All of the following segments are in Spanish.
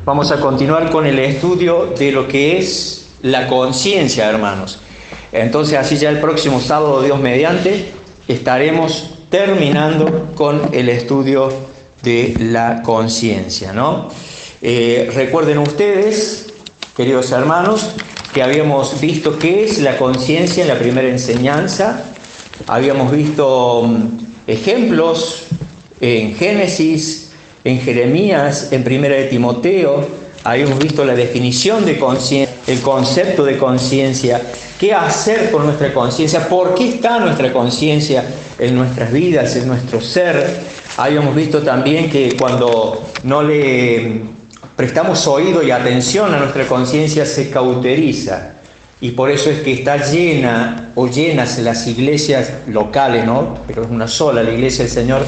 Vamos a continuar con el estudio de lo que es la conciencia, hermanos. Entonces, así ya el próximo sábado, Dios mediante, estaremos terminando con el estudio de la conciencia, ¿no? Recuerden ustedes, queridos hermanos, que habíamos visto qué es la conciencia en la primera enseñanza. Habíamos visto ejemplos en Génesis, en Jeremías, en Primera de Timoteo. Habíamos visto la definición de conciencia, el concepto de conciencia, qué hacer con nuestra conciencia, por qué está nuestra conciencia en nuestras vidas, en nuestro ser. Habíamos visto también que cuando no le prestamos oído y atención a nuestra conciencia se cauteriza, y por eso es que está llena o llenas las iglesias locales, ¿no? Pero es una sola, la iglesia del Señor,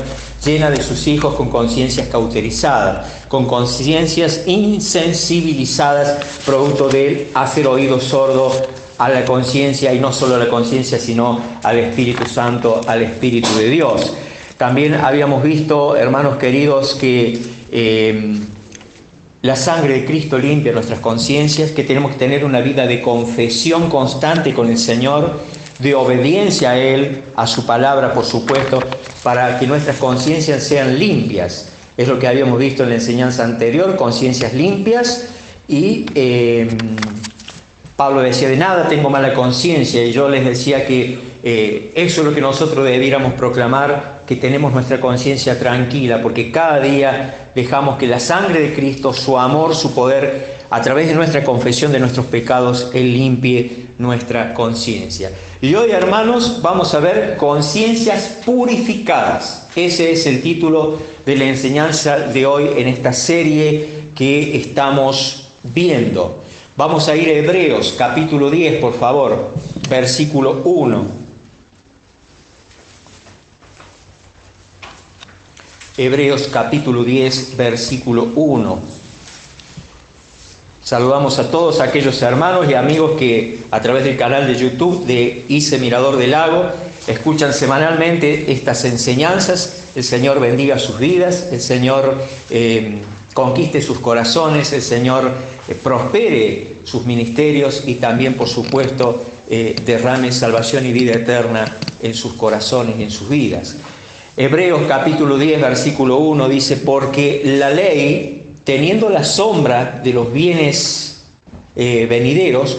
llena de sus hijos con conciencias cauterizadas, con conciencias insensibilizadas, producto de hacer oído sordo a la conciencia, y no solo a la conciencia, sino al Espíritu Santo, al Espíritu de Dios. También habíamos visto, hermanos queridos, que la sangre de Cristo limpia nuestras conciencias, que tenemos que tener una vida de confesión constante con el Señor, de obediencia a Él, a su palabra, por supuesto, para que nuestras conciencias sean limpias. Es lo que habíamos visto en la enseñanza anterior, conciencias limpias, y Pablo decía, de nada tengo mala conciencia, y yo les decía que eso es lo que nosotros debiéramos proclamar, que tenemos nuestra conciencia tranquila, porque cada día dejamos que la sangre de Cristo, su amor, su poder, a través de nuestra confesión de nuestros pecados, Él limpie nuestra conciencia. Y hoy, hermanos, vamos a ver conciencias purificadas. Ese es el título de la enseñanza de hoy en esta serie que estamos viendo. Vamos a ir a Hebreos, capítulo 10, por favor, versículo 1. Hebreos capítulo 10, versículo 1. Saludamos a todos aquellos hermanos y amigos que a través del canal de YouTube de ICE Mirador del Lago escuchan semanalmente estas enseñanzas. El Señor bendiga sus vidas, el Señor conquiste sus corazones, el Señor prospere sus ministerios y también, por supuesto, derrame salvación y vida eterna en sus corazones y en sus vidas. Hebreos capítulo 10, versículo 1 dice, porque la ley, teniendo la sombra de los bienes venideros,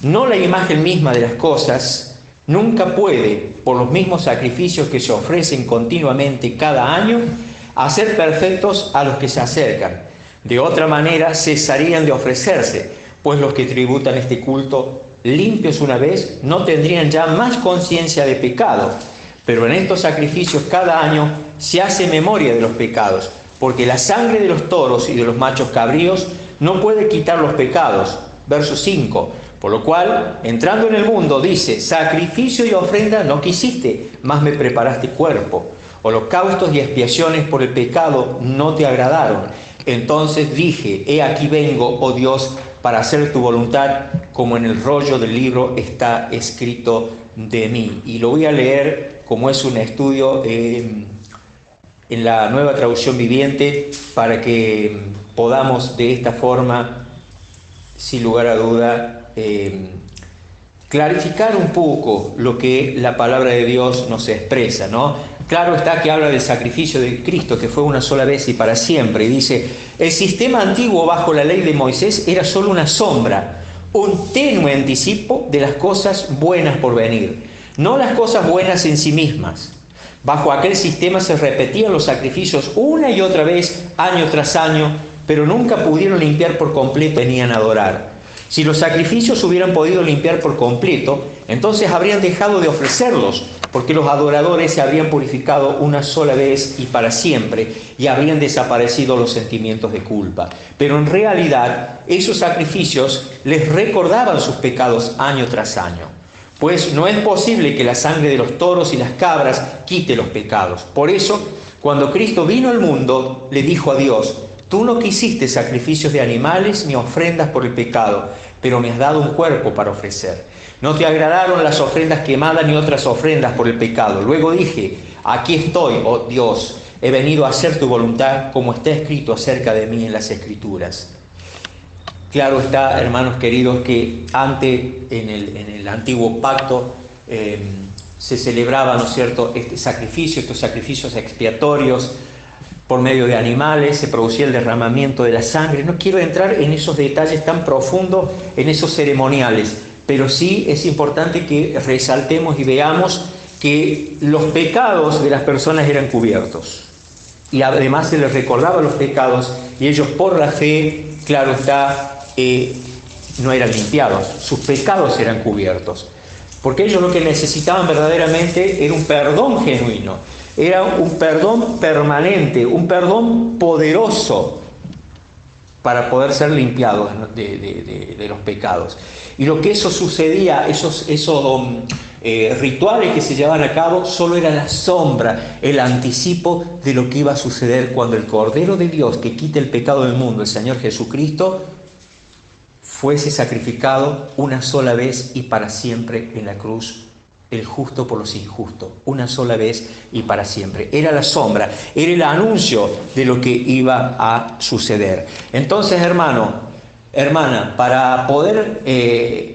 no la imagen misma de las cosas, nunca puede, por los mismos sacrificios que se ofrecen continuamente cada año, hacer perfectos a los que se acercan. De otra manera, cesarían de ofrecerse, pues los que tributan este culto limpios una vez no tendrían ya más conciencia de pecado. Pero en estos sacrificios cada año se hace memoria de los pecados, porque la sangre de los toros y de los machos cabríos no puede quitar los pecados. Verso 5. Por lo cual, entrando en el mundo, dice, sacrificio y ofrenda no quisiste, mas me preparaste cuerpo. Holocaustos y expiaciones por el pecado no te agradaron. Entonces dije, he aquí vengo, oh Dios, para hacer tu voluntad, como en el rollo del libro está escrito de mí. Y lo voy a leer como es un estudio en la Nueva Traducción Viviente, para que podamos de esta forma, sin lugar a duda, clarificar un poco lo que la palabra de Dios nos expresa, ¿no? Claro está que habla del sacrificio de Cristo, que fue una sola vez y para siempre, y dice, el sistema antiguo bajo la ley de Moisés era solo una sombra, un tenue anticipo de las cosas buenas por venir, no las cosas buenas en sí mismas. Bajo aquel sistema se repetían los sacrificios una y otra vez, año tras año, pero nunca pudieron limpiar por completo, venían a adorar. Si los sacrificios hubieran podido limpiar por completo, entonces habrían dejado de ofrecerlos, porque los adoradores se habrían purificado una sola vez y para siempre, y habrían desaparecido los sentimientos de culpa. Pero en realidad, esos sacrificios les recordaban sus pecados año tras año. Pues no es posible que la sangre de los toros y las cabras quite los pecados. Por eso, cuando Cristo vino al mundo, le dijo a Dios, tú no quisiste sacrificios de animales ni ofrendas por el pecado, pero me has dado un cuerpo para ofrecer. No te agradaron las ofrendas quemadas ni otras ofrendas por el pecado. Luego dije, aquí estoy, oh Dios, he venido a hacer tu voluntad, como está escrito acerca de mí en las Escrituras. Claro está, hermanos queridos, que antes, en el antiguo pacto, se celebraba, ¿no es cierto?, estos sacrificios expiatorios por medio de animales, se producía el derramamiento de la sangre. No quiero entrar en esos detalles tan profundos, en esos ceremoniales, pero sí es importante que resaltemos y veamos que los pecados de las personas eran cubiertos. Y además se les recordaba los pecados, y ellos por la fe, claro está, no eran limpiados, sus pecados eran cubiertos. Porque ellos lo que necesitaban verdaderamente era un perdón genuino, era un perdón permanente, un perdón poderoso para poder ser limpiados de los pecados. Y lo que eso sucedía, esos rituales que se llevaban a cabo, solo era la sombra, el anticipo de lo que iba a suceder cuando el Cordero de Dios, que quita el pecado del mundo, el Señor Jesucristo, fuese sacrificado una sola vez y para siempre en la cruz, el justo por los injustos, una sola vez y para siempre. Era la sombra, era el anuncio de lo que iba a suceder. Entonces, hermano, hermana, para poder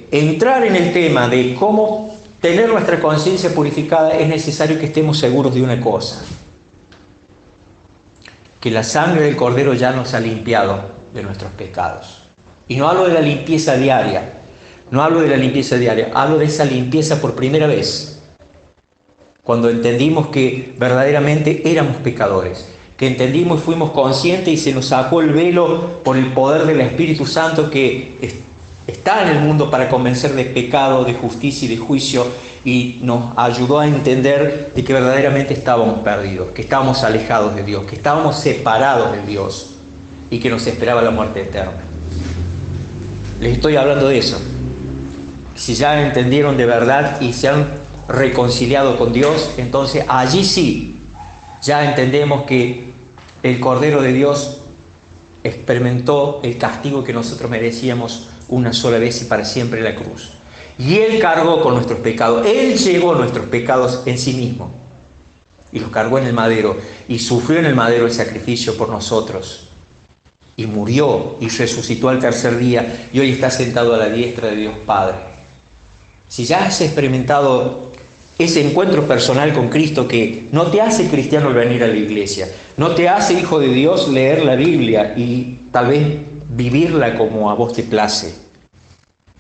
entrar en el tema de cómo tener nuestra conciencia purificada, es necesario que estemos seguros de una cosa: que la sangre del Cordero ya nos ha limpiado de nuestros pecados. Y no hablo de la limpieza diaria, hablo de esa limpieza por primera vez, cuando entendimos que verdaderamente éramos pecadores, que entendimos y fuimos conscientes y se nos sacó el velo por el poder del Espíritu Santo que está en el mundo para convencer de pecado, de justicia y de juicio, y nos ayudó a entender de que verdaderamente estábamos perdidos, que estábamos alejados de Dios, que estábamos separados de Dios y que nos esperaba la muerte eterna. Les estoy hablando de eso. Si ya entendieron de verdad y se han reconciliado con Dios, entonces allí sí, ya entendemos que el Cordero de Dios experimentó el castigo que nosotros merecíamos una sola vez y para siempre en la cruz. Y Él cargó con nuestros pecados, Él llevó nuestros pecados en sí mismo y los cargó en el madero y sufrió en el madero el sacrificio por nosotros. Y murió y resucitó al tercer día y hoy está sentado a la diestra de Dios Padre. Si ya has experimentado ese encuentro personal con Cristo, que no te hace cristiano el venir a la iglesia, no te hace hijo de Dios leer la Biblia y tal vez vivirla como a vos te place,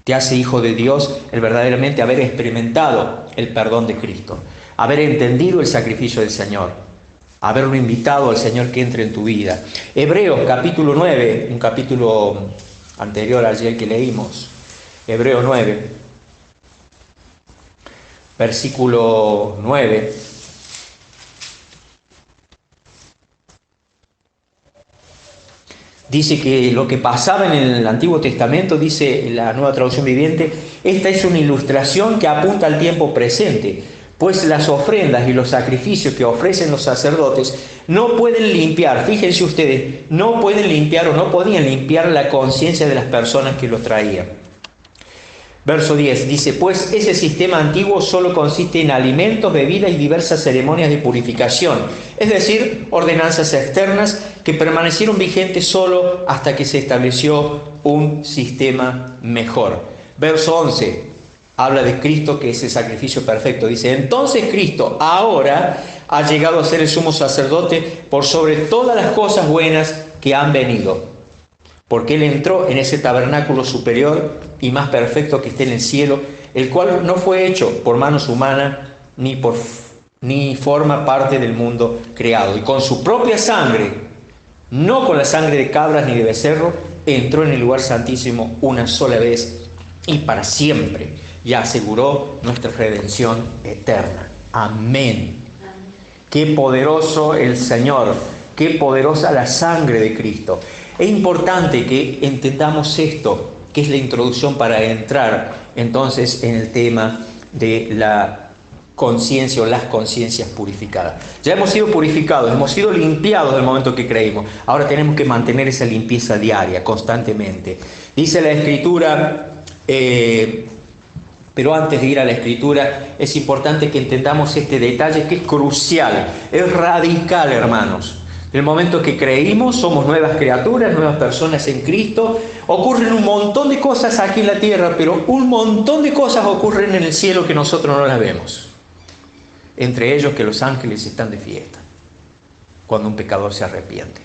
te hace hijo de Dios el verdaderamente haber experimentado el perdón de Cristo, haber entendido el sacrificio del Señor, haberlo invitado al Señor que entre en tu vida. Hebreos capítulo 9, un capítulo anterior al que leímos, Hebreos 9, versículo 9. Dice que lo que pasaba en el Antiguo Testamento, dice la Nueva Traducción Viviente, esta es una ilustración que apunta al tiempo presente, pues las ofrendas y los sacrificios que ofrecen los sacerdotes no pueden limpiar, fíjense ustedes, no pueden limpiar o no podían limpiar la conciencia de las personas que lo traían. Verso 10 dice, pues ese sistema antiguo solo consiste en alimentos, bebidas y diversas ceremonias de purificación, es decir, ordenanzas externas que permanecieron vigentes solo hasta que se estableció un sistema mejor. Verso 11 habla de Cristo, que es el sacrificio perfecto. Dice, entonces Cristo ahora ha llegado a ser el sumo sacerdote por sobre todas las cosas buenas que han venido, porque Él entró en ese tabernáculo superior y más perfecto que está en el cielo, el cual no fue hecho por manos humanas ni forma parte del mundo creado. Y con su propia sangre, no con la sangre de cabras ni de becerro, entró en el lugar santísimo una sola vez y para siempre, y aseguró nuestra redención eterna. Amén. Qué poderoso el Señor, qué poderosa la sangre de Cristo. Es importante que entendamos esto, que es la introducción para entrar entonces en el tema de la conciencia o las conciencias purificadas. Ya hemos sido purificados, hemos sido limpiados del momento que creímos. Ahora tenemos que mantener esa limpieza diaria, constantemente. Dice la Escritura, pero antes de ir a la Escritura, es importante que entendamos este detalle que es crucial, es radical, hermanos. En el momento que creímos, somos nuevas criaturas, nuevas personas en Cristo. Ocurren un montón de cosas aquí en la tierra, pero un montón de cosas ocurren en el cielo que nosotros no las vemos. Entre ellos que los ángeles están de fiesta, cuando un pecador se arrepiente.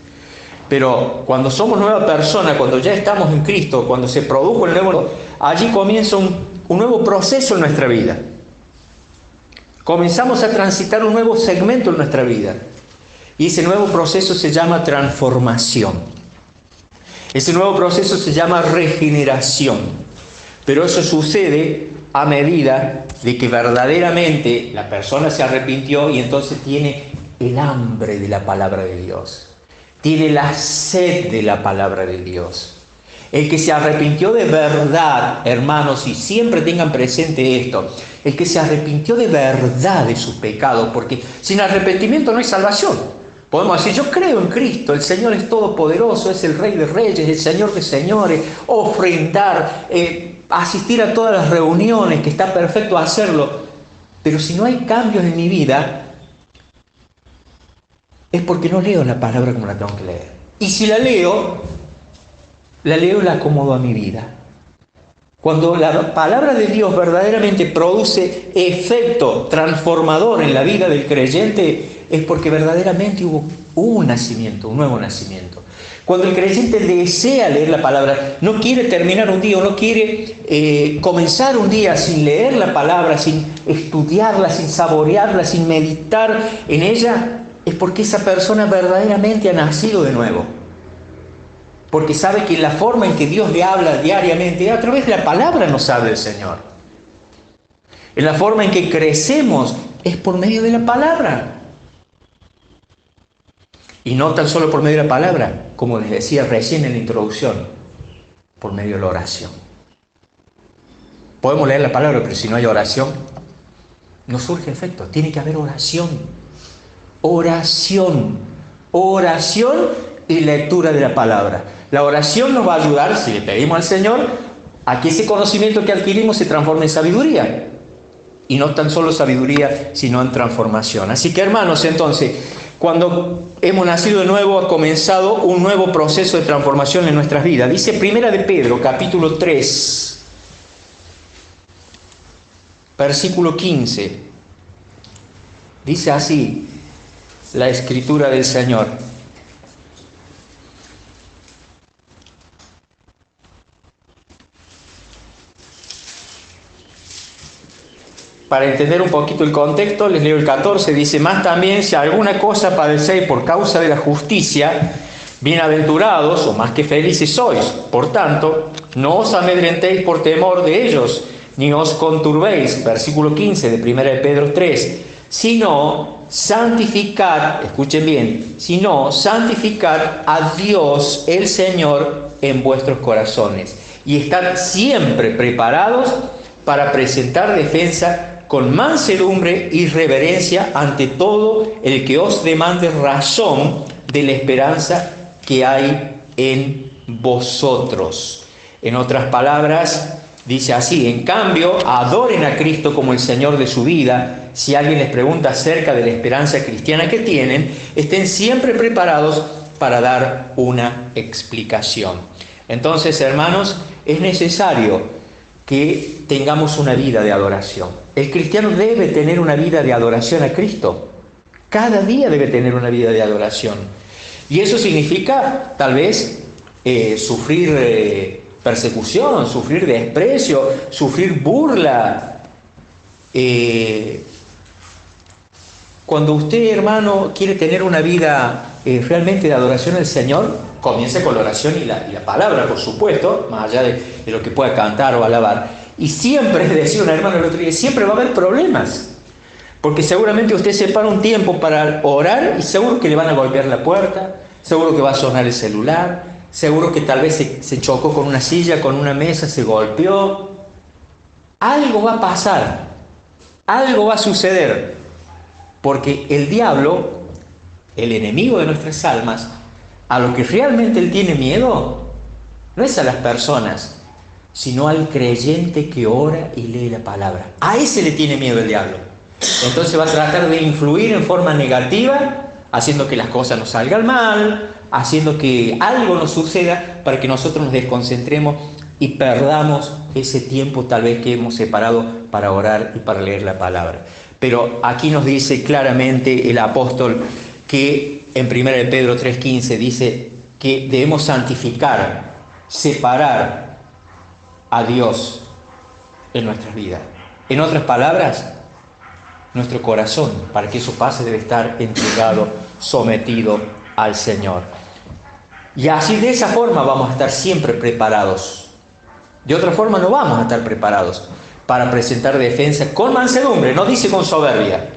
Pero cuando somos nueva persona, cuando ya estamos en Cristo, cuando se produjo el nuevo, allí comienza un nuevo proceso en nuestra vida. Comenzamos a transitar un nuevo segmento en nuestra vida. Y ese nuevo proceso se llama transformación. Ese nuevo proceso se llama regeneración. Pero eso sucede a medida de que verdaderamente la persona se arrepintió y entonces tiene el hambre de la palabra de Dios. Tiene la sed de la palabra de Dios. El que se arrepintió de verdad, hermanos, y siempre tengan presente esto, el que se arrepintió de verdad de sus pecados, porque sin arrepentimiento no hay salvación. Podemos decir, yo creo en Cristo, el Señor es todopoderoso, es el Rey de Reyes, el Señor de Señores, ofrendar, asistir a todas las reuniones, que está perfecto hacerlo. Pero si no hay cambios en mi vida, es porque no leo la palabra como la tengo que leer. Y si la leo y la acomodo a mi vida. Cuando la palabra de Dios verdaderamente produce efecto transformador en la vida del creyente, es porque verdaderamente hubo un nacimiento, un nuevo nacimiento. Cuando el creyente desea leer la palabra, no quiere terminar un día, no quiere comenzar un día sin leer la palabra, sin estudiarla, sin saborearla, sin meditar en ella, es porque esa persona verdaderamente ha nacido de nuevo. Porque sabe que la forma en que Dios le habla diariamente, a través de la palabra nos habla el Señor. En la forma en que crecemos es por medio de la palabra. Y no tan solo por medio de la palabra, como les decía recién en la introducción, por medio de la oración. Podemos leer la palabra, pero si no hay oración, no surge efecto. Tiene que haber oración. Oración. Oración y lectura de la palabra. La oración nos va a ayudar, si le pedimos al Señor, a que ese conocimiento que adquirimos se transforme en sabiduría. Y no tan solo sabiduría, sino en transformación. Así que, hermanos, entonces, cuando hemos nacido de nuevo, ha comenzado un nuevo proceso de transformación en nuestras vidas. Dice Primera de Pedro, capítulo 3, versículo 15. Dice así la Escritura del Señor. Para entender un poquito el contexto, les leo el 14, dice, más también si alguna cosa padecéis por causa de la justicia, bienaventurados o más que felices sois. Por tanto, no os amedrentéis por temor de ellos, ni os conturbéis, versículo 15 de 1 de Pedro 3, sino santificad, escuchen bien, sino santificad a Dios el Señor en vuestros corazones, y estad siempre preparados para presentar defensa con mansedumbre y reverencia ante todo el que os demande razón de la esperanza que hay en vosotros. En otras palabras, dice así, en cambio, adoren a Cristo como el Señor de su vida. Si alguien les pregunta acerca de la esperanza cristiana que tienen, estén siempre preparados para dar una explicación. Entonces, hermanos, es necesario que tengamos una vida de adoración. El cristiano debe tener una vida de adoración a Cristo. Cada día debe tener una vida de adoración. Y eso significa, tal vez, sufrir persecución, sufrir desprecio, sufrir burla. Cuando usted, hermano, quiere tener una vida realmente de adoración al Señor, comience con la oración y la palabra, por supuesto, más allá de lo que pueda cantar o alabar. Y siempre, decía una hermana el otro día, siempre va a haber problemas. Porque seguramente usted separa un tiempo para orar y seguro que le van a golpear la puerta, seguro que va a sonar el celular, seguro que tal vez se chocó con una silla, con una mesa, se golpeó. Algo va a pasar, algo va a suceder. Porque el diablo, el enemigo de nuestras almas, a lo que realmente él tiene miedo, no es a las personas, sino al creyente que ora y lee la palabra. A ese le tiene miedo el diablo. Entonces va a tratar de influir en forma negativa haciendo que las cosas nos salgan mal, haciendo que algo nos suceda para que nosotros nos desconcentremos y perdamos ese tiempo tal vez que hemos separado para orar y para leer la palabra. Pero aquí nos dice claramente el apóstol que en 1 de Pedro 3:15 dice que debemos santificar, separar a Dios en nuestras vidas. En otras palabras, nuestro corazón, para que eso pase, debe estar entregado, sometido al Señor. Y así, de esa forma, vamos a estar siempre preparados. De otra forma no vamos a estar preparados para presentar defensa con mansedumbre, no dice con soberbia,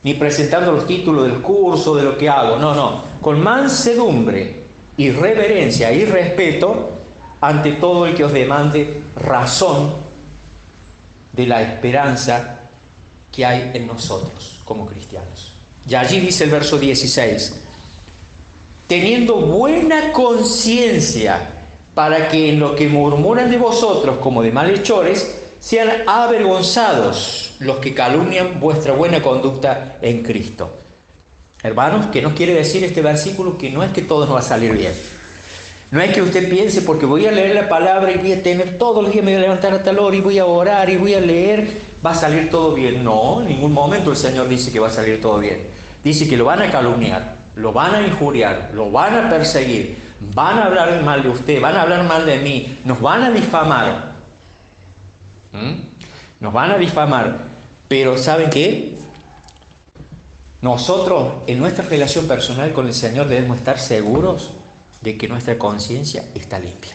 ni presentando los títulos del curso, de lo que hago, no, con mansedumbre y reverencia y respeto ante todo el que os demande razón de la esperanza que hay en nosotros como cristianos. Y allí dice el verso 16, teniendo buena conciencia, para que en lo que murmuran de vosotros como de malhechores, sean avergonzados los que calumnian vuestra buena conducta en Cristo. Hermanos, ¿qué nos quiere decir este versículo? Que no es que todo nos va a salir bien. No es que usted piense, porque voy a leer la palabra y voy a tener todos los días, me voy a levantar a tal hora y voy a orar y voy a leer, va a salir todo bien. No, en ningún momento el Señor dice que va a salir todo bien. Dice que lo van a calumniar, lo van a injuriar, lo van a perseguir, van a hablar mal de usted, van a hablar mal de mí, nos van a difamar. Nos van a difamar. Pero ¿saben qué? Nosotros en nuestra relación personal con el Señor debemos estar seguros de que nuestra conciencia está limpia.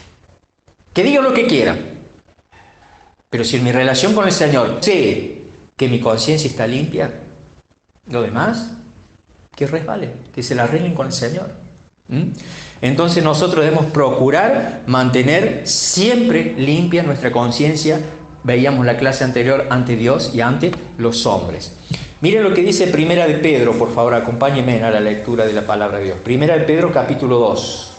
Que digan lo que quieran, pero si en mi relación con el Señor sé que mi conciencia está limpia, lo demás, que resbale, que se la arreglen con el Señor. Entonces nosotros debemos procurar mantener siempre limpia nuestra conciencia. Veíamos la clase anterior, ante Dios y ante los hombres. Miren lo que dice Primera de Pedro, por favor, acompáñenme a la lectura de la palabra de Dios. Primera de Pedro, capítulo 2.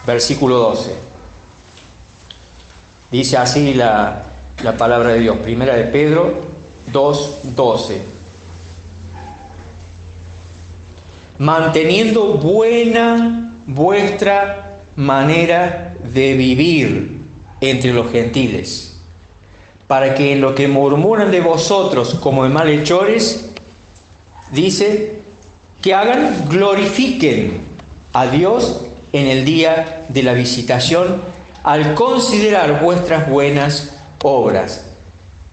Versículo 12. Dice así la palabra de Dios. Primera de Pedro 2:12. Manteniendo buena vuestra manera de vivir entre los gentiles, para que en lo que murmuran de vosotros como de malhechores, dice, que glorifiquen a Dios en el día de la visitación, al considerar vuestras buenas obras.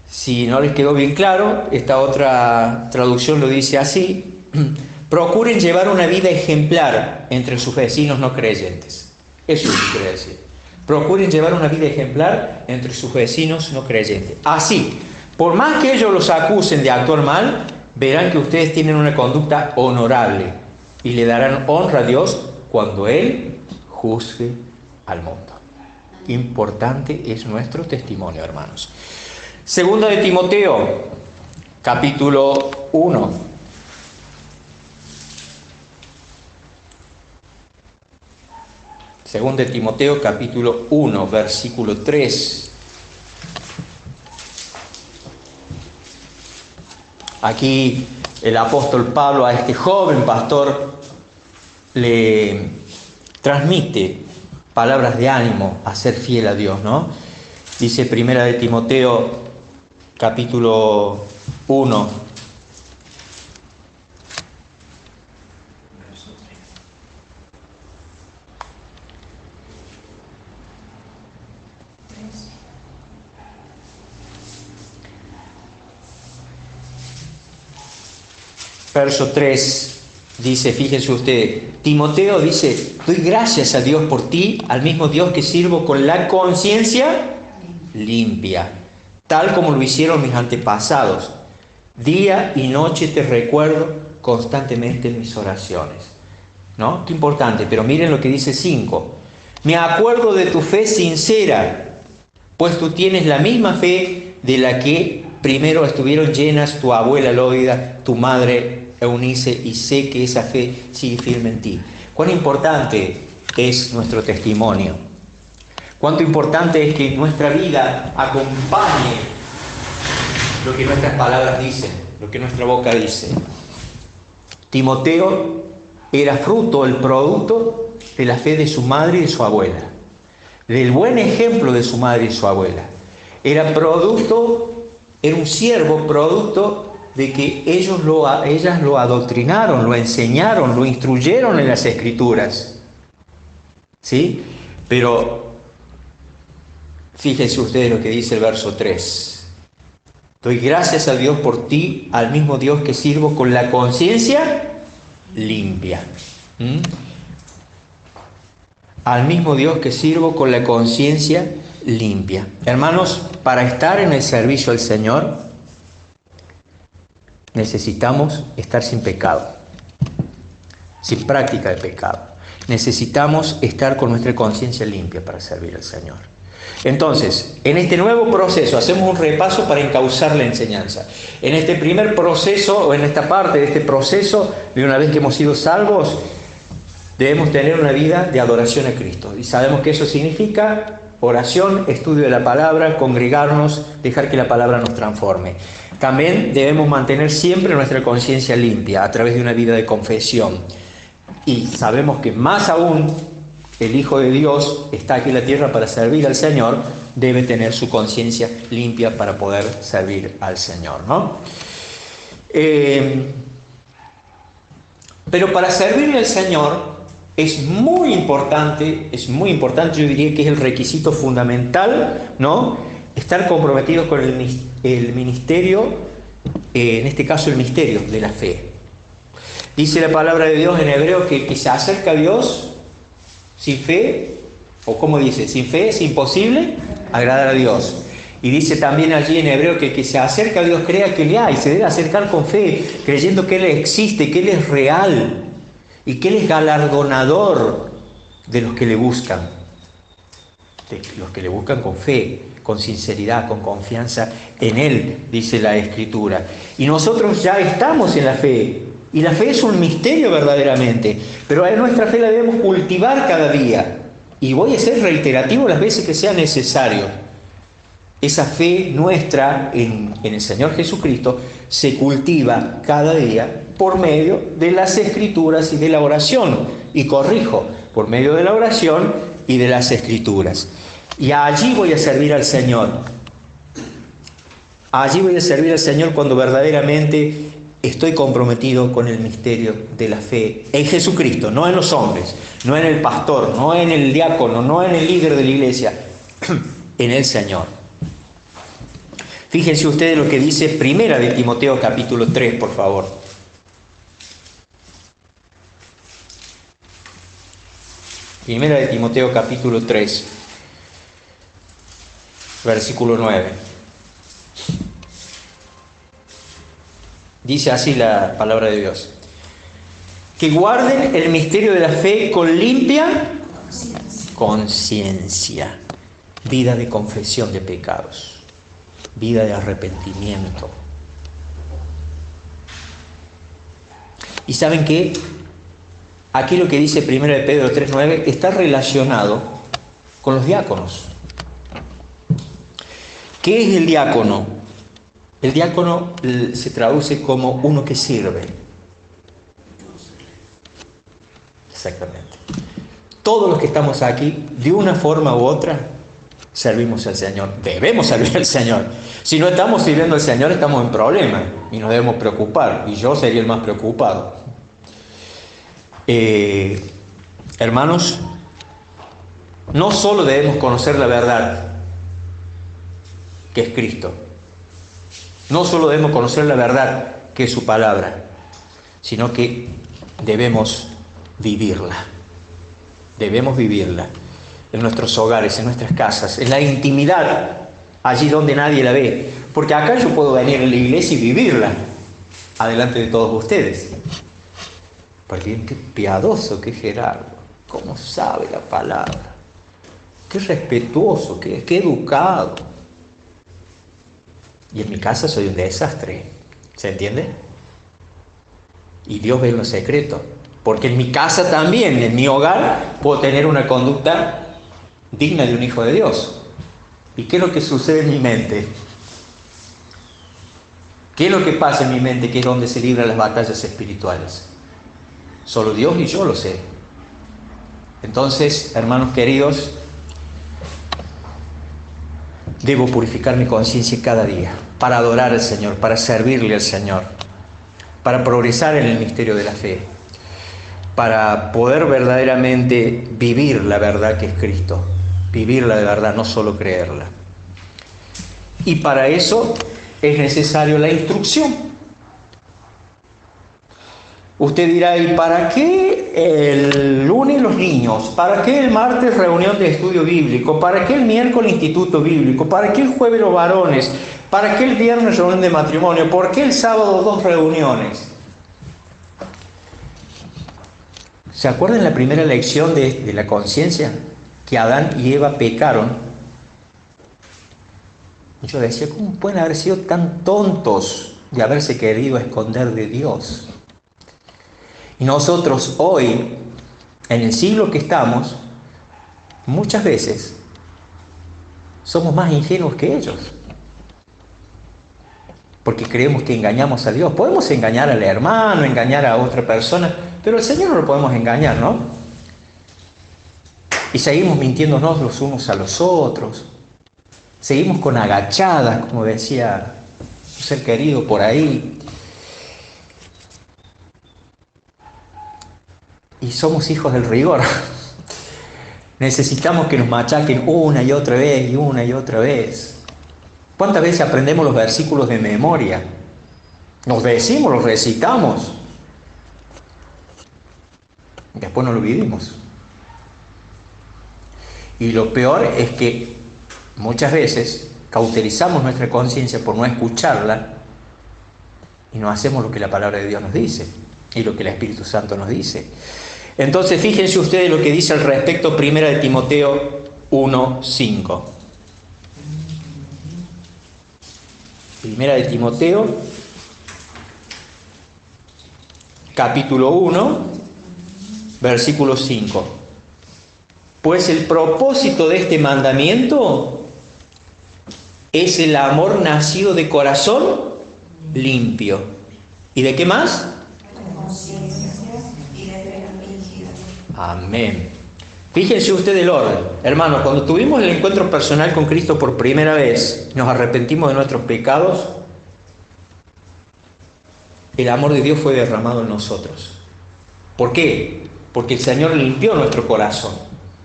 Si no les quedó bien claro, esta otra traducción lo dice así: procuren llevar una vida ejemplar entre sus vecinos no creyentes. Eso es lo que quiere decir. Procuren llevar una vida ejemplar entre sus vecinos no creyentes. Así, por más que ellos los acusen de actuar mal, verán que ustedes tienen una conducta honorable y le darán honra a Dios cuando Él juzgue al mundo. Importante es nuestro testimonio, hermanos. Segunda de Timoteo, capítulo 1. Segunda de Timoteo, capítulo 1, versículo 3. Aquí el apóstol Pablo a este joven pastor le transmite palabras de ánimo a ser fiel a Dios, ¿no? Dice Primera de Timoteo, capítulo 1. Verso 3 dice, fíjense usted, Timoteo dice, doy gracias a Dios por ti, al mismo Dios que sirvo con la conciencia limpia, tal como lo hicieron mis antepasados. Día y noche te recuerdo constantemente en mis oraciones. ¿No? Qué importante, pero miren lo que dice 5. Me acuerdo de tu fe sincera, pues tú tienes la misma fe de la que primero estuvieron llenas tu abuela Loida, tu madre Eunice, y sé que esa fe sigue firme en ti. Cuán importante es nuestro testimonio. Cuánto importante es que nuestra vida acompañe lo que nuestras palabras dicen, lo que nuestra boca dice. Timoteo era fruto, el producto de la fe de su madre y de su abuela, del buen ejemplo de su madre y su abuela. Era un siervo producto de que ellas lo adoctrinaron, lo enseñaron, lo instruyeron en las Escrituras. ¿Sí? Pero fíjense ustedes lo que dice el verso 3. Doy gracias a Dios por ti, al mismo Dios que sirvo con la conciencia limpia. Al mismo Dios que sirvo con la conciencia limpia. Hermanos, para estar en el servicio al Señor, necesitamos estar sin pecado, sin práctica de pecado. Necesitamos estar con nuestra conciencia limpia para servir al Señor. Entonces, en este nuevo proceso, hacemos un repaso para encauzar la enseñanza. En este primer proceso, o en esta parte de este proceso, de una vez que hemos sido salvos, debemos tener una vida de adoración a Cristo. Y sabemos que eso significa oración, estudio de la palabra, congregarnos, dejar que la palabra nos transforme. También debemos mantener siempre nuestra conciencia limpia a través de una vida de confesión. Y sabemos que más aún el Hijo de Dios está aquí en la tierra para servir al Señor, debe tener su conciencia limpia para poder servir al Señor, ¿no? Pero para servir al Señor es muy importante, yo diría que es el requisito fundamental, ¿no? Estar comprometidos con el ministerio, en este caso el misterio de la fe. Dice la palabra de Dios en Hebreo que se acerca a Dios sin fe, o como dice, sin fe es imposible agradar a Dios. Y dice también allí en Hebreo que el que se acerca a Dios crea que le hay, se debe acercar con fe, creyendo que Él existe, que Él es real y que Él es galardonador de los que le buscan. De los que le buscan con fe, con sinceridad, con confianza en Él, dice la Escritura. Y nosotros ya estamos en la fe. Y la fe es un misterio verdaderamente, pero en nuestra fe la debemos cultivar cada día. Y voy a ser reiterativo las veces que sea necesario. Esa fe nuestra en el Señor Jesucristo se cultiva cada día por medio de las Escrituras y de la oración. Y corrijo, por medio de la oración y de las Escrituras. Y allí voy a servir al Señor. Allí voy a servir al Señor cuando verdaderamente estoy comprometido con el misterio de la fe en Jesucristo, no en los hombres, no en el pastor, no en el diácono, no en el líder de la iglesia, en el Señor. Fíjense ustedes lo que dice Primera de Timoteo capítulo 3, por favor. Primera de Timoteo capítulo 3, versículo 9. Dice así la palabra de Dios: que guarden el misterio de la fe con limpia conciencia, vida de confesión de pecados, vida de arrepentimiento. ¿Y saben qué? Aquí lo que dice 1 de Pedro 3:9 está relacionado con los diáconos. ¿Qué es el diácono? El diácono se traduce como uno que sirve. Exactamente. Todos los que estamos aquí, de una forma u otra, servimos al Señor. Debemos servir al Señor. Si no estamos sirviendo al Señor, estamos en problema y nos debemos preocupar. Y yo sería el más preocupado. Hermanos, no solo debemos conocer la verdad, que es Cristo. No solo debemos conocer la verdad, que es su palabra, sino que debemos vivirla. Debemos vivirla en nuestros hogares, en nuestras casas, en la intimidad, allí donde nadie la ve. Porque acá yo puedo venir a la iglesia y vivirla adelante de todos ustedes. Porque qué piadoso, qué Gerardo, cómo sabe la palabra, qué respetuoso, qué educado. Y en mi casa soy un desastre, ¿se entiende? Y Dios ve en lo secreto, porque en mi casa también, en mi hogar, puedo tener una conducta digna de un hijo de Dios. ¿Y qué es lo que sucede en mi mente? ¿Qué es lo que pasa en mi mente? ¿Qué es donde se libran las batallas espirituales? Solo Dios y yo lo sé. Entonces, hermanos queridos, debo purificar mi conciencia cada día para adorar al Señor, para servirle al Señor, para progresar en el misterio de la fe, para poder verdaderamente vivir la verdad que es Cristo, vivirla de verdad, no solo creerla. Y para eso es necesario la instrucción. Usted dirá, ¿y para qué el lunes los niños? ¿Para qué el martes reunión de estudio bíblico? ¿Para qué el miércoles instituto bíblico? ¿Para qué el jueves los varones? ¿Para qué el viernes reunión de matrimonio? ¿Por qué el sábado 2 reuniones? ¿Se acuerdan la primera lección de la conciencia? Que Adán y Eva pecaron. Yo decía, ¿cómo pueden haber sido tan tontos de haberse querido esconder de Dios? Y nosotros hoy, en el siglo que estamos, muchas veces somos más ingenuos que ellos. Porque creemos que engañamos a Dios. Podemos engañar al hermano, engañar a otra persona, pero al Señor no lo podemos engañar, ¿no? Y seguimos mintiéndonos los unos a los otros. Seguimos con agachadas, como decía un ser querido por ahí. Y somos hijos del rigor. Necesitamos que nos machaquen una y otra vez y una y otra vez. ¿Cuántas veces aprendemos los versículos de memoria? Los decimos, los recitamos. Después no lo vivimos. Y lo peor es que muchas veces cauterizamos nuestra conciencia por no escucharla y no hacemos lo que la palabra de Dios nos dice y lo que el Espíritu Santo nos dice. Entonces, fíjense ustedes lo que dice al respecto 1 de Timoteo 1:5. 1 de Timoteo, capítulo 1, versículo 5. Pues el propósito de este mandamiento es el amor nacido de corazón limpio. ¿Y de qué más? Amén. Fíjense ustedes el orden. Hermanos, cuando tuvimos el encuentro personal con Cristo por primera vez, nos arrepentimos de nuestros pecados, el amor de Dios fue derramado en nosotros. ¿Por qué? Porque el Señor limpió nuestro corazón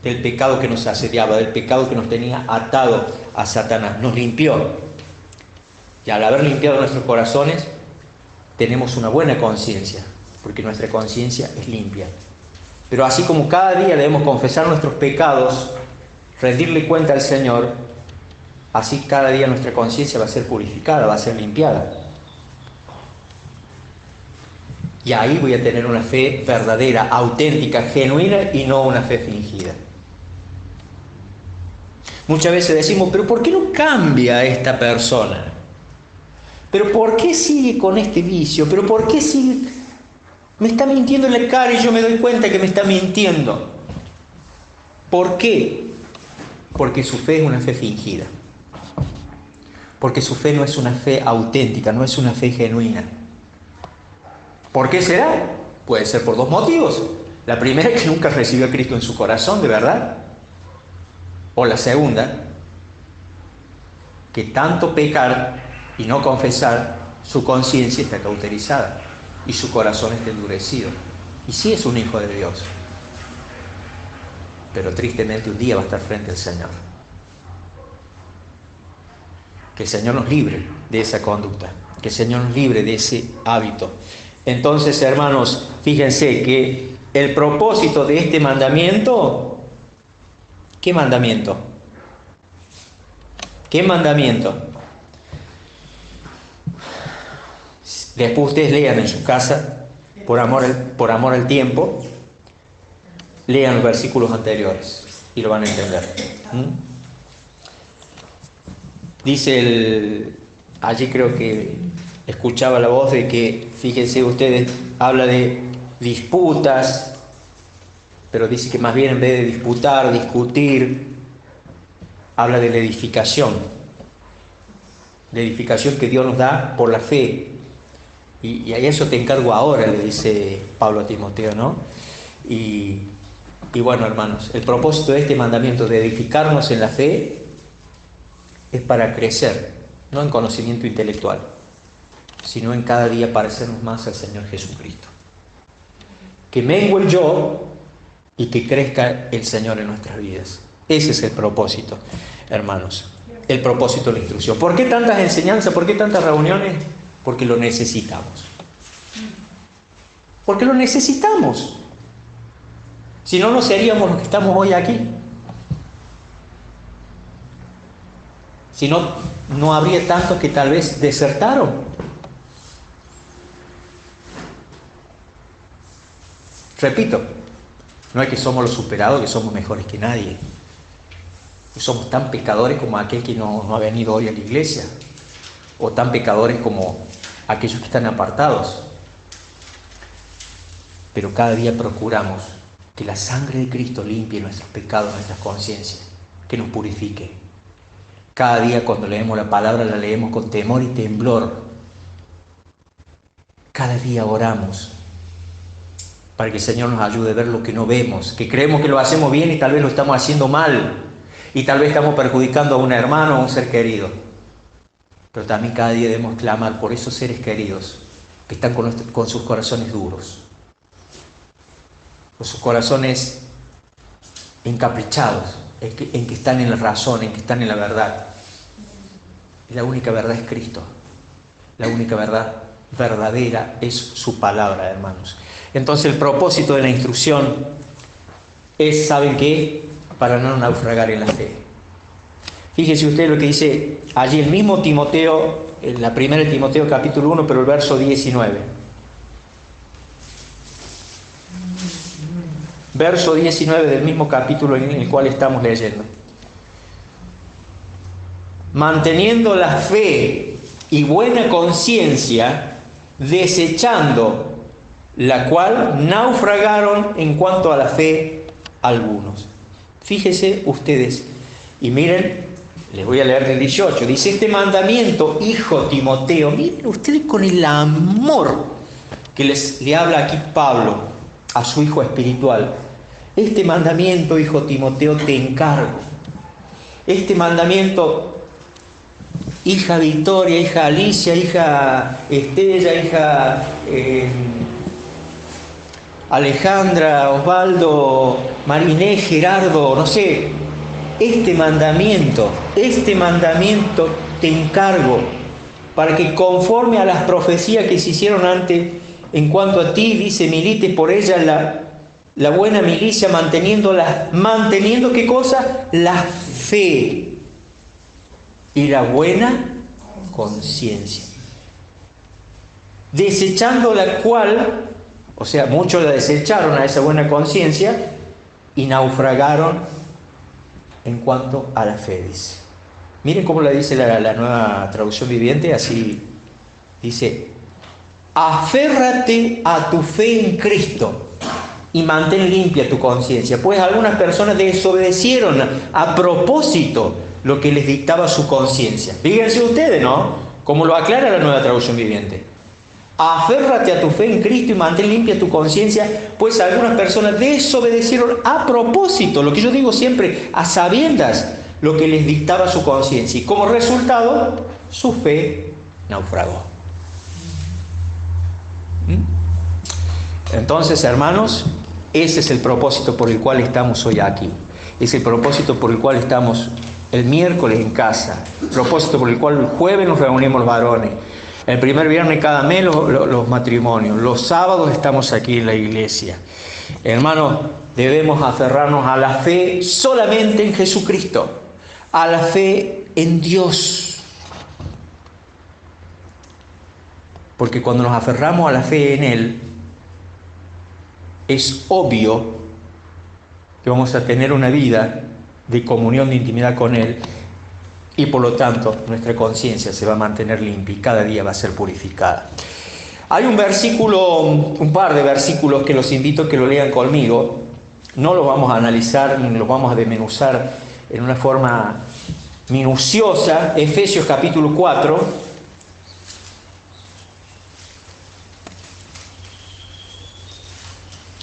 del pecado que nos asediaba, del pecado que nos tenía atado a Satanás. Nos limpió. Y al haber limpiado nuestros corazones, tenemos una buena conciencia, porque nuestra conciencia es limpia. Pero así como cada día debemos confesar nuestros pecados, rendirle cuenta al Señor, así cada día nuestra conciencia va a ser purificada, va a ser limpiada. Y ahí voy a tener una fe verdadera, auténtica, genuina y no una fe fingida. Muchas veces decimos, pero ¿por qué no cambia esta persona? ¿Pero por qué sigue con este vicio? ¿Pero por qué sigue? Me está mintiendo en la cara y yo me doy cuenta que me está mintiendo. ¿Por qué? Porque su fe es una fe fingida. Porque su fe no es una fe auténtica, no es una fe genuina. ¿Por qué será? Puede ser por dos motivos. La primera es que nunca recibió a Cristo en su corazón, de verdad. O la segunda, que tanto pecar y no confesar, su conciencia está cauterizada y su corazón está endurecido. Y sí es un hijo de Dios, pero tristemente un día va a estar frente al Señor. Que el Señor nos libre de esa conducta, que el Señor nos libre de ese hábito. Entonces, hermanos, fíjense que el propósito de este mandamiento, ¿qué mandamiento? ¿Qué mandamiento? Después ustedes lean en su casa, por amor al tiempo, lean los versículos anteriores y lo van a entender. Dice allí creo que escuchaba la voz de que, fíjense ustedes, habla de disputas, pero dice que más bien en vez de disputar, discutir, habla de la edificación. la edificación que Dios nos da por la fe. Y a eso te encargo ahora, le dice Pablo a Timoteo, ¿no? Y bueno, hermanos, el propósito de este mandamiento de edificarnos en la fe es para crecer, no en conocimiento intelectual, sino en cada día parecernos más al Señor Jesucristo. Que mengue el yo y que crezca el Señor en nuestras vidas. Ese es el propósito, hermanos. El propósito de la instrucción. ¿Por qué tantas enseñanzas? ¿Por qué tantas reuniones? Porque lo necesitamos. Porque lo necesitamos. Si no, no seríamos los que estamos hoy aquí. Si no, no habría tantos que tal vez desertaron. Repito, no es que somos los superados, que somos mejores que nadie. Somos tan pecadores como aquel que no ha venido hoy a la iglesia, o tan pecadores como aquellos que están apartados. Pero cada día procuramos que la sangre de Cristo limpie nuestros pecados, nuestras conciencias, que nos purifique. Cada día cuando leemos la palabra la leemos con temor y temblor. Cada día oramos para que el Señor nos ayude a ver lo que no vemos, que creemos que lo hacemos bien y tal vez lo estamos haciendo mal. Y tal vez estamos perjudicando a un hermano o a un ser querido. Pero también cada día debemos clamar por esos seres queridos que están con sus corazones duros, con sus corazones encaprichados, en que están en la razón, en que están en la verdad. Y la única verdad es Cristo. La única verdad verdadera es su palabra, hermanos. Entonces el propósito de la instrucción es, ¿saben qué? Para no naufragar en la fe. Fíjese usted lo que dice allí el mismo Timoteo, en la primera de Timoteo capítulo 1, pero el verso 19. Verso 19 del mismo capítulo en el cual estamos leyendo. Manteniendo la fe y buena conciencia, desechando la cual naufragaron en cuanto a la fe algunos. Fíjese ustedes, y miren, les voy a leer del 18, dice: este mandamiento, hijo Timoteo, miren ustedes con el amor que le habla aquí Pablo a su hijo espiritual. Este mandamiento, hijo Timoteo, te encargo. Este mandamiento, hija Victoria, hija Alicia, hija Estella, hija Alejandra, Osvaldo, Mariné, Gerardo, no sé, este mandamiento te encargo para que conforme a las profecías que se hicieron antes en cuanto a ti, dice, milites por ella la buena milicia, manteniendo ¿qué cosa? La fe y la buena conciencia, desechando la cual, o sea, muchos la desecharon a esa buena conciencia y naufragaron en cuanto a la fe, dice. Miren cómo la dice la nueva traducción viviente, así dice: aférrate a tu fe en Cristo y mantén limpia tu conciencia, pues algunas personas desobedecieron a propósito lo que les dictaba su conciencia. Fíjense ustedes, ¿no? Como lo aclara la nueva traducción viviente. Aférrate a tu fe en Cristo y mantén limpia tu conciencia, pues algunas personas desobedecieron a propósito, lo que yo digo siempre, a sabiendas, lo que les dictaba su conciencia. Y como resultado, su fe naufragó. Entonces, hermanos, ese es el propósito por el cual estamos hoy aquí. Es el propósito por el cual estamos el miércoles en casa. El propósito por el cual el jueves nos reunimos los varones. El primer viernes cada mes los matrimonios. Los sábados estamos aquí en la iglesia. Hermanos, debemos aferrarnos a la fe solamente en Jesucristo. A la fe en Dios. Porque cuando nos aferramos a la fe en Él, es obvio que vamos a tener una vida de comunión, de intimidad con Él. Y por lo tanto, nuestra conciencia se va a mantener limpia y cada día va a ser purificada. Hay un par de versículos que los invito a que lo lean conmigo. No los vamos a analizar ni los vamos a desmenuzar en una forma minuciosa, Efesios capítulo 4.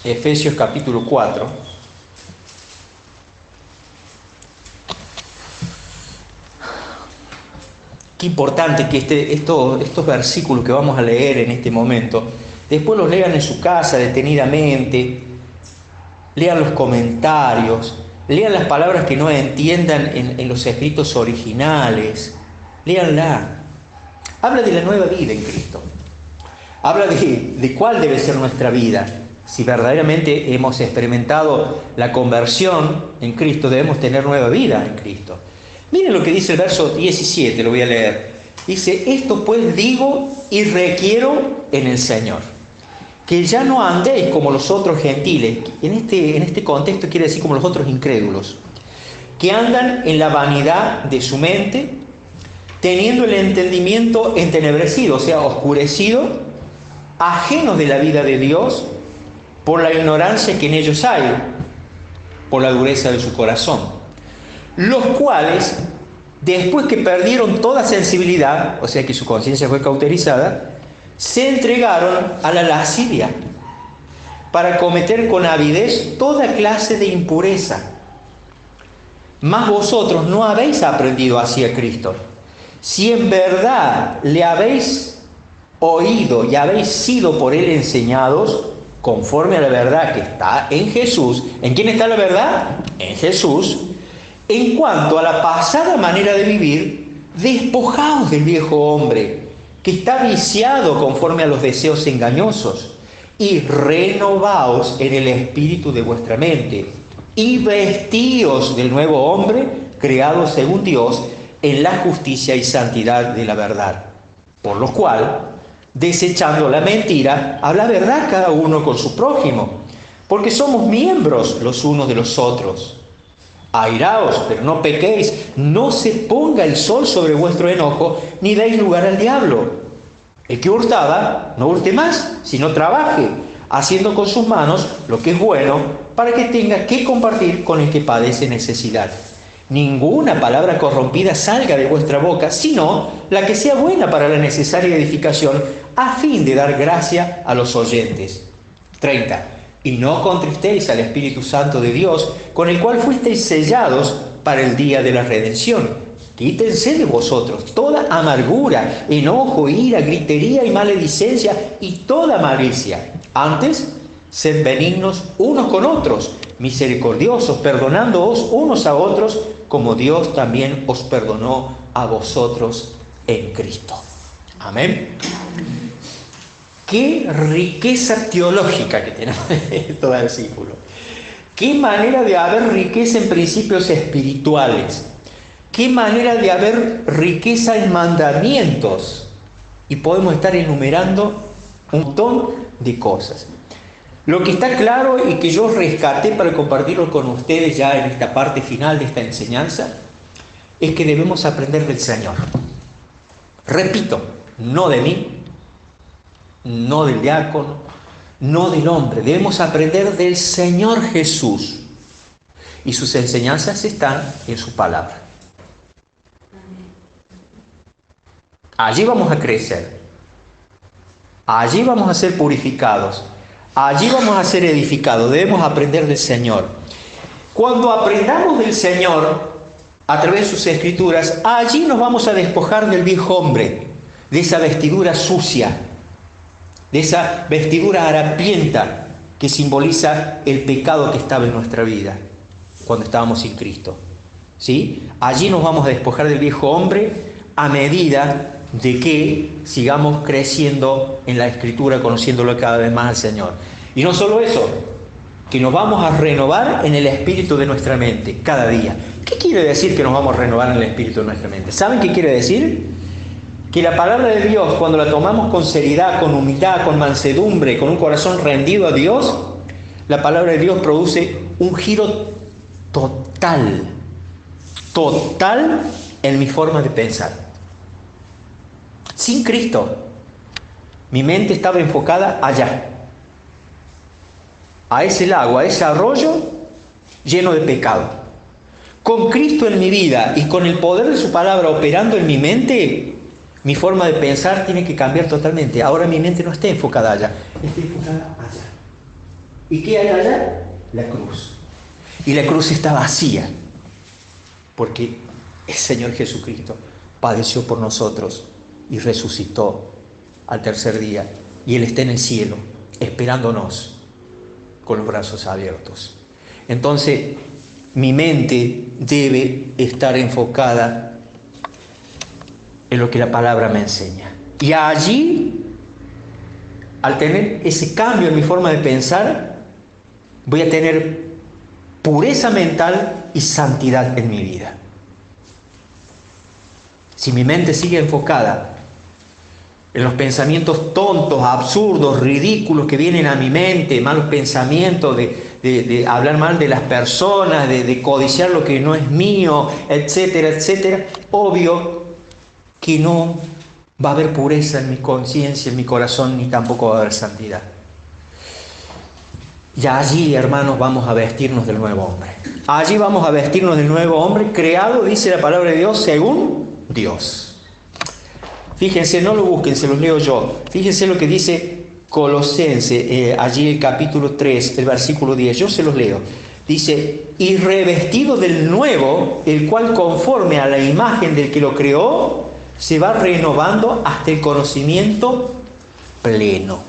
Efesios capítulo 4. Qué importante que estos versículos que vamos a leer en este momento, después los lean en su casa detenidamente, lean los comentarios, lean las palabras que no entiendan en los escritos originales, léanla. Habla de la nueva vida en Cristo. Habla de cuál debe ser nuestra vida. Si verdaderamente hemos experimentado la conversión en Cristo, debemos tener nueva vida en Cristo. Miren lo que dice el verso 17, lo voy a leer. Dice: esto pues digo y requiero en el Señor, que ya no andéis como los otros gentiles. En este contexto quiere decir como los otros incrédulos, que andan en la vanidad de su mente, teniendo el entendimiento entenebrecido, o sea, oscurecido, ajenos de la vida de Dios, por la ignorancia que en ellos hay, por la dureza de su corazón, los cuales, después que perdieron toda sensibilidad, o sea que su conciencia fue cauterizada, se entregaron a la lascivia para cometer con avidez toda clase de impureza. Mas vosotros no habéis aprendido así a Cristo. Si en verdad le habéis oído y habéis sido por él enseñados, conforme a la verdad que está en Jesús. ¿En quién está la verdad? En Jesús. En cuanto a la pasada manera de vivir, despojaos del viejo hombre, que está viciado conforme a los deseos engañosos, y renovaos en el espíritu de vuestra mente, y vestíos del nuevo hombre, creado según Dios, en la justicia y santidad de la verdad. Por lo cual, desechando la mentira, habla verdad cada uno con su prójimo, porque somos miembros los unos de los otros. Airaos, pero no pequéis, no se ponga el sol sobre vuestro enojo, ni deis lugar al diablo. El que hurtaba, no hurte más, sino trabaje, haciendo con sus manos lo que es bueno, para que tenga que compartir con el que padece necesidad. Ninguna palabra corrompida salga de vuestra boca, sino la que sea buena para la necesaria edificación, a fin de dar gracia a los oyentes. 30. Y no contristéis al Espíritu Santo de Dios, con el cual fuisteis sellados para el día de la redención. Quítense de vosotros toda amargura, enojo, ira, gritería y maledicencia y toda malicia. Antes, sed benignos unos con otros, misericordiosos, perdonándoos unos a otros, como Dios también os perdonó a vosotros en Cristo. Amén. Qué riqueza teológica que tenemos en todo el versículo. Qué manera de haber riqueza en principios espirituales. Qué manera de haber riqueza en mandamientos. Y podemos estar enumerando un montón de cosas. Lo que está claro y que yo rescaté para compartirlo con ustedes ya en esta parte final de esta enseñanza, es que debemos aprender del Señor. Repito, no de mí, no del diácono, no del hombre. Debemos aprender del Señor Jesús. Y sus enseñanzas están en su palabra. Allí vamos a crecer. Allí vamos a ser purificados. Allí vamos a ser edificados. Debemos aprender del Señor. Cuando aprendamos del Señor a través de sus escrituras, allí nos vamos a despojar del viejo hombre, de esa vestidura sucia, de esa vestidura harapienta que simboliza el pecado que estaba en nuestra vida cuando estábamos sin Cristo. ¿Sí? Allí nos vamos a despojar del viejo hombre a medida de que sigamos creciendo en la Escritura, conociéndolo cada vez más al Señor. Y no solo eso, que nos vamos a renovar en el espíritu de nuestra mente cada día. ¿Qué quiere decir que nos vamos a renovar en el espíritu de nuestra mente? ¿Saben qué quiere decir? Que la palabra de Dios, cuando la tomamos con seriedad, con humildad, con mansedumbre, con un corazón rendido a Dios, la palabra de Dios produce un giro total en mi forma de pensar. Sin Cristo, mi mente estaba enfocada allá, a ese lago, a ese arroyo lleno de pecado. Con Cristo en mi vida y con el poder de su palabra operando en mi mente, mi forma de pensar tiene que cambiar totalmente. Ahora mi mente no está enfocada allá, está enfocada allá. ¿Y qué hay allá? La cruz. Y la cruz está vacía, porque el Señor Jesucristo padeció por nosotros y resucitó al tercer día. Y Él está en el cielo, esperándonos con los brazos abiertos. Entonces, mi mente debe estar enfocada en lo que la palabra me enseña. Y allí, al tener ese cambio en mi forma de pensar, voy a tener pureza mental y santidad en mi vida. Si mi mente sigue enfocada en los pensamientos tontos, absurdos, ridículos que vienen a mi mente, malos pensamientos de hablar mal de las personas, de codiciar lo que no es mío, etcétera, etcétera, obvio que no va a haber pureza en mi conciencia, en mi corazón, ni tampoco va a haber santidad. Y allí, hermanos, vamos a vestirnos del nuevo hombre. Allí vamos a vestirnos del nuevo hombre, creado, dice la palabra de Dios, según Dios. Fíjense, no lo busquen, se los leo yo. Fíjense lo que dice Colosense, allí el capítulo 3, el versículo 10. Yo se los leo. Dice, y revestido del nuevo, el cual conforme a la imagen del que lo creó, se va renovando hasta el conocimiento pleno.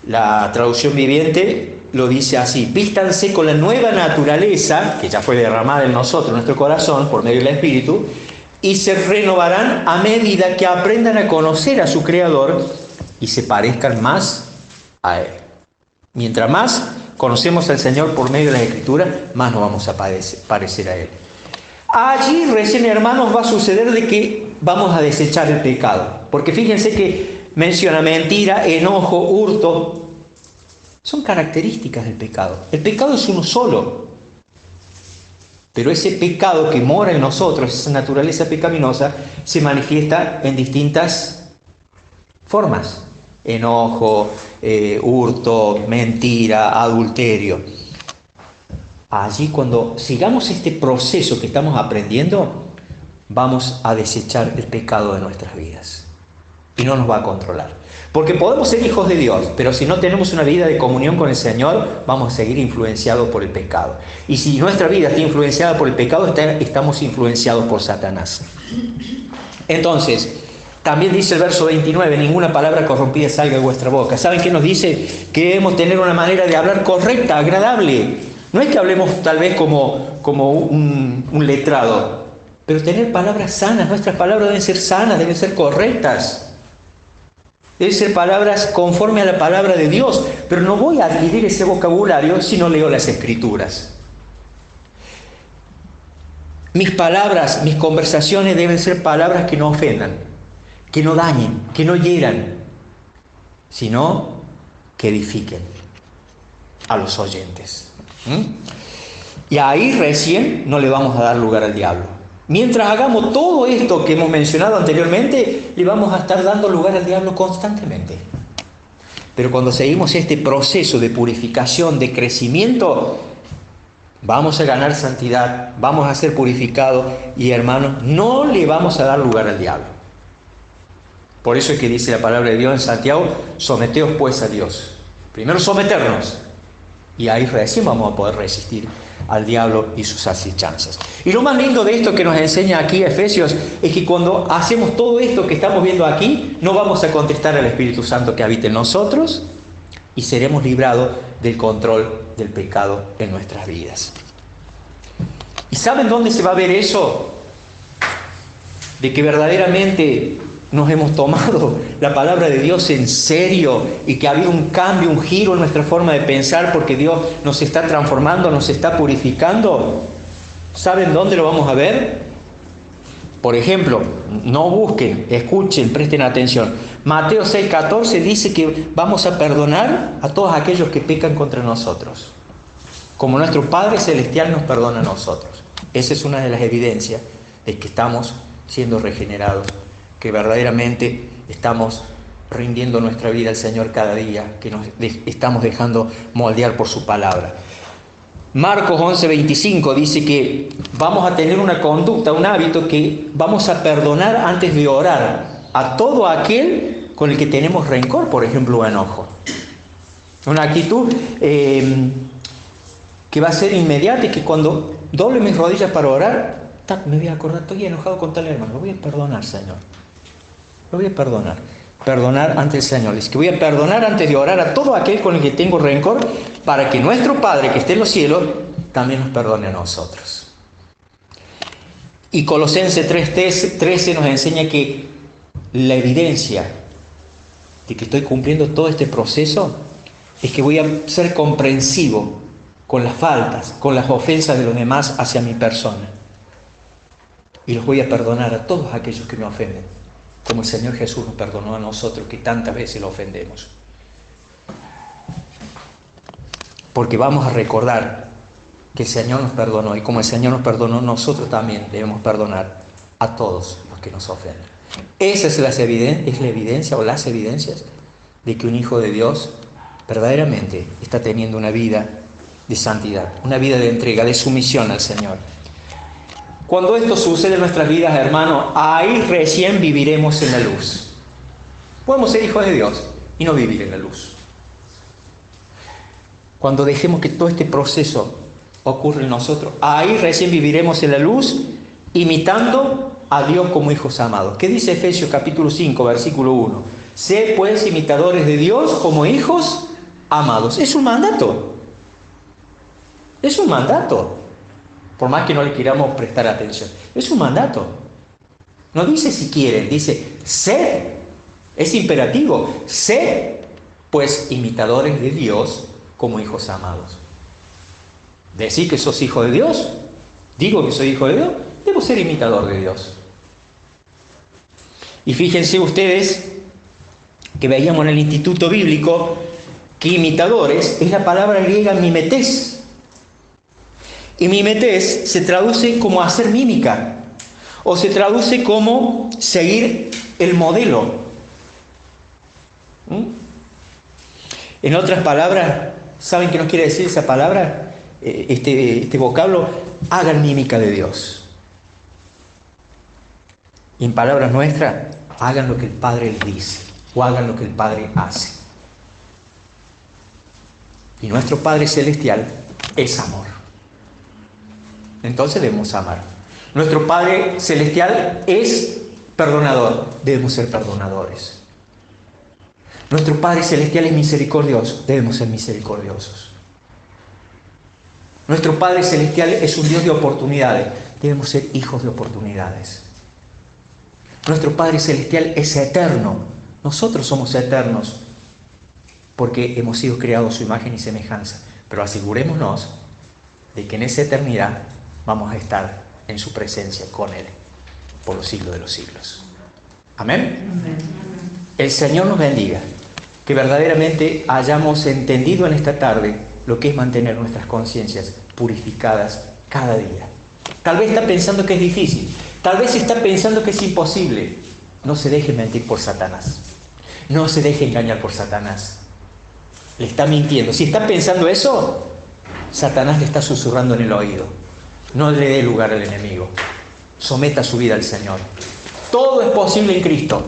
La traducción viviente lo dice así: vístanse con la nueva naturaleza, que ya fue derramada en nosotros, en nuestro corazón, por medio del Espíritu, y se renovarán a medida que aprendan a conocer a su Creador y se parezcan más a Él. Mientras más conocemos al Señor por medio de la Escritura, más nos vamos a parecer a Él. Allí recién, hermanos, va a suceder de que vamos a desechar el pecado. Porque fíjense que menciona mentira, enojo, hurto. Son características del pecado. El pecado es uno solo. Pero ese pecado que mora en nosotros, esa naturaleza pecaminosa, se manifiesta en distintas formas. Enojo, hurto, mentira, adulterio. Allí, cuando sigamos este proceso que estamos aprendiendo, vamos a desechar el pecado de nuestras vidas. Y no nos va a controlar. Porque podemos ser hijos de Dios, pero si no tenemos una vida de comunión con el Señor, vamos a seguir influenciados por el pecado. Y si nuestra vida está influenciada por el pecado, estamos influenciados por Satanás. Entonces, también dice el verso 29, ninguna palabra corrompida salga de vuestra boca. ¿Saben qué nos dice? Que debemos tener una manera de hablar correcta, agradable. No es que hablemos tal vez como un letrado, pero tener palabras sanas. Nuestras palabras deben ser sanas, deben ser correctas. Deben ser palabras conforme a la palabra de Dios. Pero no voy a adquirir ese vocabulario si no leo las Escrituras. Mis palabras, mis conversaciones deben ser palabras que no ofendan, que no dañen, que no hieran, sino que edifiquen a los oyentes. Y ahí recién no le vamos a dar lugar al diablo. Mientras hagamos todo esto que hemos mencionado anteriormente, le vamos a estar dando lugar al diablo constantemente. Pero cuando seguimos este proceso de purificación, de crecimiento, vamos a ganar santidad, vamos a ser purificados y, hermanos, no le vamos a dar lugar al diablo. Por eso es que dice la palabra de Dios en Santiago: someteos pues a Dios. Primero someternos, y ahí recién vamos a poder resistir al diablo y sus asechanzas. Y lo más lindo de esto que nos enseña aquí Efesios es que cuando hacemos todo esto que estamos viendo aquí, no vamos a contestar al Espíritu Santo que habita en nosotros y seremos librados del control del pecado en nuestras vidas. ¿Y saben dónde se va a ver eso? De que verdaderamente nos hemos tomado la palabra de Dios en serio y que ha habido un cambio, un giro en nuestra forma de pensar porque Dios nos está transformando, nos está purificando. ¿Saben dónde lo vamos a ver? Por ejemplo, no busquen, escuchen, presten atención. Mateo 6:14 dice que vamos a perdonar a todos aquellos que pecan contra nosotros, como nuestro Padre Celestial nos perdona a nosotros. Esa es una de las evidencias de que estamos siendo regenerados, que verdaderamente estamos rindiendo nuestra vida al Señor cada día, que nos estamos dejando moldear por su palabra. Marcos 11:25 dice que vamos a tener una conducta, un hábito que vamos a perdonar antes de orar a todo aquel con el que tenemos rencor, por ejemplo, o enojo. Una actitud que va a ser inmediata y que cuando doble mis rodillas para orar, me voy a acordar, estoy enojado con tal hermano, lo voy a perdonar, Señor. Lo voy a perdonar. Perdonar ante el Señor. Es que voy a perdonar antes de orar a todo aquel con el que tengo rencor, para que nuestro Padre que esté en los cielos también nos perdone a nosotros. Y Colosenses 3:13 nos enseña que la evidencia de que estoy cumpliendo todo este proceso es que voy a ser comprensivo con las faltas, con las ofensas de los demás hacia mi persona. Y los voy a perdonar a todos aquellos que me ofenden, como el Señor Jesús nos perdonó a nosotros que tantas veces lo ofendemos. Porque vamos a recordar que el Señor nos perdonó, y como el Señor nos perdonó, nosotros también debemos perdonar a todos los que nos ofenden. Esa es la evidencia o las evidencias de que un hijo de Dios verdaderamente está teniendo una vida de santidad, una vida de entrega, de sumisión al Señor. Cuando esto sucede en nuestras vidas, hermanos, ahí recién viviremos en la luz. Podemos ser hijos de Dios y no vivir en la luz. Cuando dejemos que todo este proceso ocurra en nosotros, ahí recién viviremos en la luz, imitando a Dios como hijos amados. ¿Qué dice Efesios capítulo 5, versículo 1? Sé pues imitadores de Dios como hijos amados. Es un mandato. Es un mandato. Por más que no le queramos prestar atención. Es un mandato. No dice si quieren, dice sed. Es imperativo. Sed pues imitadores de Dios como hijos amados. Decir que sos hijo de Dios. Digo que soy hijo de Dios. Debo ser imitador de Dios. Y fíjense ustedes que veíamos en el Instituto Bíblico que imitadores es la palabra griega mimetés. Y mimetés se traduce como hacer mímica, o se traduce como seguir el modelo. En otras palabras, ¿saben qué nos quiere decir esa palabra? Este vocablo, hagan mímica de Dios. Y en palabras nuestras, hagan lo que el Padre les dice, o hagan lo que el Padre hace. Y nuestro Padre Celestial es amor. Entonces debemos amar. Nuestro Padre Celestial es perdonador. Debemos ser perdonadores. Nuestro Padre Celestial es misericordioso. Debemos ser misericordiosos. Nuestro Padre Celestial es un Dios de oportunidades. Debemos ser hijos de oportunidades. Nuestro Padre Celestial es eterno. Nosotros somos eternos porque hemos sido creados a su imagen y semejanza. Pero asegurémonos de que en esa eternidad vamos a estar en su presencia con Él por los siglos de los siglos. Amén. El Señor nos bendiga. Que verdaderamente hayamos entendido en esta tarde lo que es mantener nuestras conciencias purificadas cada día. Tal vez está pensando que es difícil. Tal vez está pensando que es imposible. No se deje mentir por Satanás. No se deje engañar por Satanás. Le está mintiendo. Si está pensando eso, Satanás le está susurrando en el oído. No le dé lugar al enemigo. Someta su vida al Señor. Todo es posible en Cristo.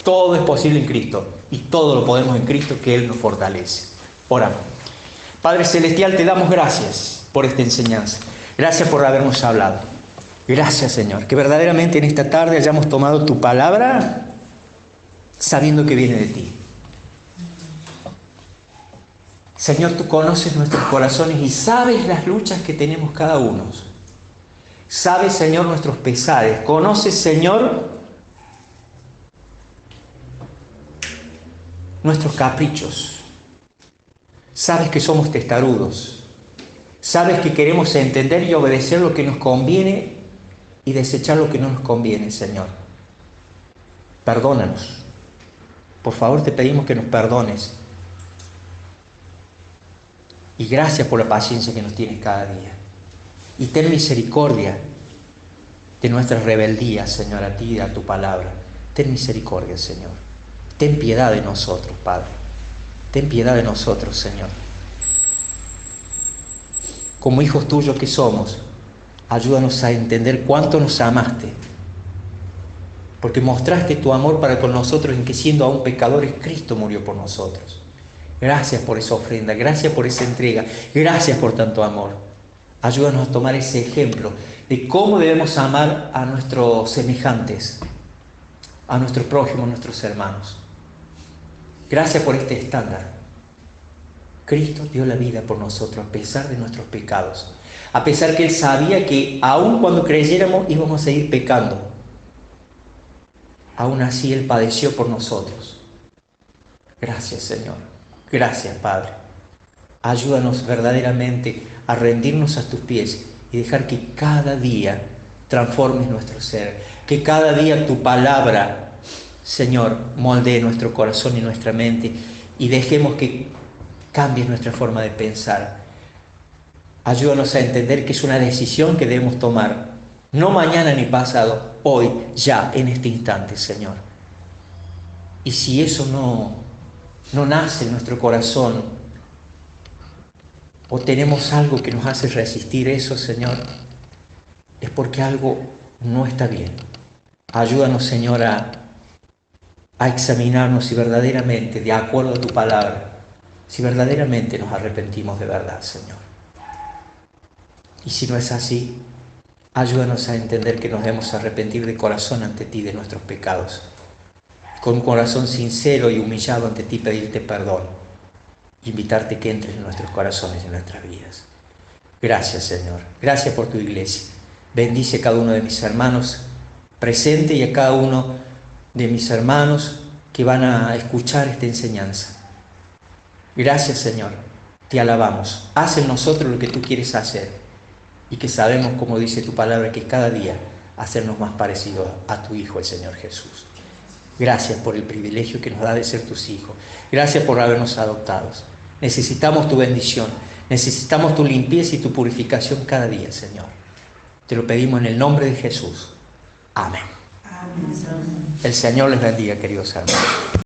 Todo es posible en Cristo. Y todo lo podemos en Cristo, que Él nos fortalece. Oramos. Padre Celestial, te damos gracias por esta enseñanza. Gracias por habernos hablado. Gracias, Señor. Que verdaderamente en esta tarde hayamos tomado tu palabra sabiendo que viene de ti. Señor, tú conoces nuestros corazones y sabes las luchas que tenemos cada uno. Sabes, Señor, nuestros pesares. Conoces, Señor, nuestros caprichos. Sabes que somos testarudos. Sabes que queremos entender y obedecer lo que nos conviene y desechar lo que no nos conviene, Señor. Perdónanos. Por favor, te pedimos que nos perdones. Y gracias por la paciencia que nos tienes cada día. Y ten misericordia de nuestras rebeldías, Señor, a ti y a tu palabra. Ten misericordia, Señor. Ten piedad de nosotros, Padre. Ten piedad de nosotros, Señor. como hijos tuyos que somos, ayúdanos a entender cuánto nos amaste, porque mostraste tu amor para con nosotros en que siendo aún pecadores, Cristo murió por nosotros. Gracias por esa ofrenda, gracias por esa entrega, gracias por tanto amor. Ayúdanos a tomar ese ejemplo de cómo debemos amar a nuestros semejantes, a nuestro prójimo, a nuestros hermanos. Gracias por este estándar. Cristo dio la vida por nosotros a pesar de nuestros pecados, a pesar que Él sabía que aun cuando creyéramos íbamos a seguir pecando. Aún así Él padeció por nosotros. Gracias, Señor. Gracias, Padre. Ayúdanos verdaderamente a rendirnos a tus pies y dejar que cada día transformes nuestro ser, que cada día tu palabra, Señor, moldee nuestro corazón y nuestra mente y dejemos que cambies nuestra forma de pensar. Ayúdanos a entender que es una decisión que debemos tomar, no mañana ni pasado, hoy, ya, en este instante, Señor. Y si eso no nace en nuestro corazón, o tenemos algo que nos hace resistir eso, Señor, es porque algo no está bien. Ayúdanos, Señor, a examinarnos si verdaderamente, de acuerdo a tu palabra, si verdaderamente nos arrepentimos de verdad, Señor. Y si no es así, ayúdanos a entender que nos debemos arrepentir de corazón ante ti de nuestros pecados. Con un corazón sincero y humillado ante ti pedirte perdón. Invitarte que entres en nuestros corazones y en nuestras vidas. Gracias, Señor. Gracias por tu iglesia. Bendice a cada uno de mis hermanos presente y a cada uno de mis hermanos que van a escuchar esta enseñanza. Gracias, Señor. Te alabamos. Haz en nosotros lo que tú quieres hacer y que sabemos, como dice tu palabra, que cada día hacernos más parecidos a tu Hijo, el Señor Jesús. Gracias por el privilegio que nos da de ser tus hijos. Gracias por habernos adoptado. Necesitamos tu bendición. Necesitamos tu limpieza y tu purificación cada día, Señor. Te lo pedimos en el nombre de Jesús. Amén. Amén. El Señor les bendiga, queridos hermanos.